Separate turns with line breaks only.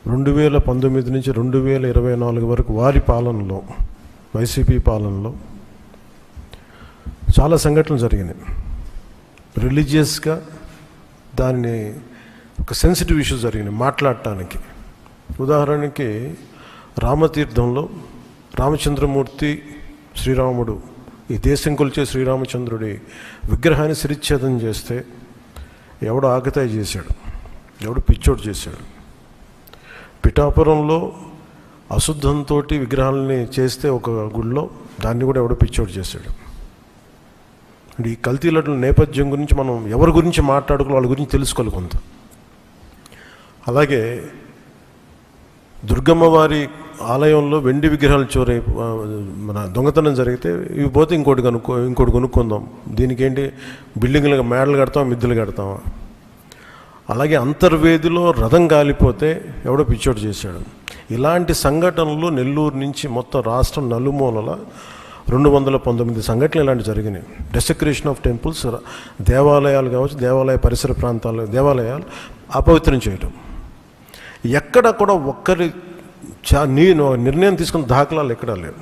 2019 నుంచి 2024 వరకు వారి పాలనలో, వైసీపీ పాలనలో చాలా సంఘటనలు జరిగినాయి. రిలీజియస్గా దాన్ని ఒక సెన్సిటివ్ ఇష్యూస్ జరిగినాయి మాట్లాడటానికి. ఉదాహరణకి రామతీర్థంలో రామచంద్రమూర్తి శ్రీరాముడు, ఈ దేశం కొలిచే శ్రీరామచంద్రుడి విగ్రహాన్ని శిరిచ్ఛేదం చేస్తే ఎవడో ఆకతాయి చేశాడు, ఎవడో పిచ్చోడు చేశాడు. పిఠాపురంలో అశుద్ధంతో విగ్రహాలని చేస్తే ఒక గుడిలో, దాన్ని కూడా ఎవడో పిచ్చోడు చేశాడు. అంటే ఈ కల్తీల నేపథ్యం గురించి మనం ఎవరి గురించి మాట్లాడుకోవాలి, వాళ్ళ గురించి తెలుసుకోవాలి కొంత. అలాగే దుర్గమ్మ వారి ఆలయంలో వెండి విగ్రహాలు మన దొంగతనం జరిగితే ఇవి పోతే ఇంకోటి కొనుక్కుందాం, దీనికేంటి బిల్డింగ్లు మేడలు కడతాం, మిద్దెలు కడతామా. అలాగే అంతర్వేదిలో రథం కాలిపోతే ఎవడో పిచ్చోడు చేశాడు. ఇలాంటి సంఘటనలు నెల్లూరు నుంచి మొత్తం రాష్ట్రం నలుమూలల 219 సంఘటనలు ఇలాంటి జరిగినాయి. డెసెక్రేషన్ ఆఫ్ టెంపుల్స్, దేవాలయాలు కావచ్చు, దేవాలయ పరిసర ప్రాంతాలు, దేవాలయాలు అపవిత్రం చేయటం. ఎక్కడ కూడా ఒక్కరి నిర్ణయం తీసుకున్న దాఖలాలు ఎక్కడా లేవు.